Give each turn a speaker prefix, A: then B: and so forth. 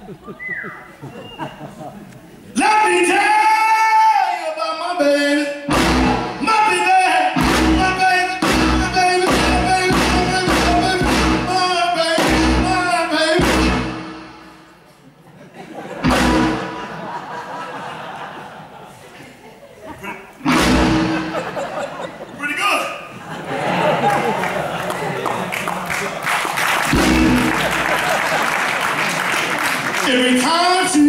A: Let me tell you about my baby. My baby, my baby, my baby, my baby, my baby, my baby, my baby. Pretty good. Every time she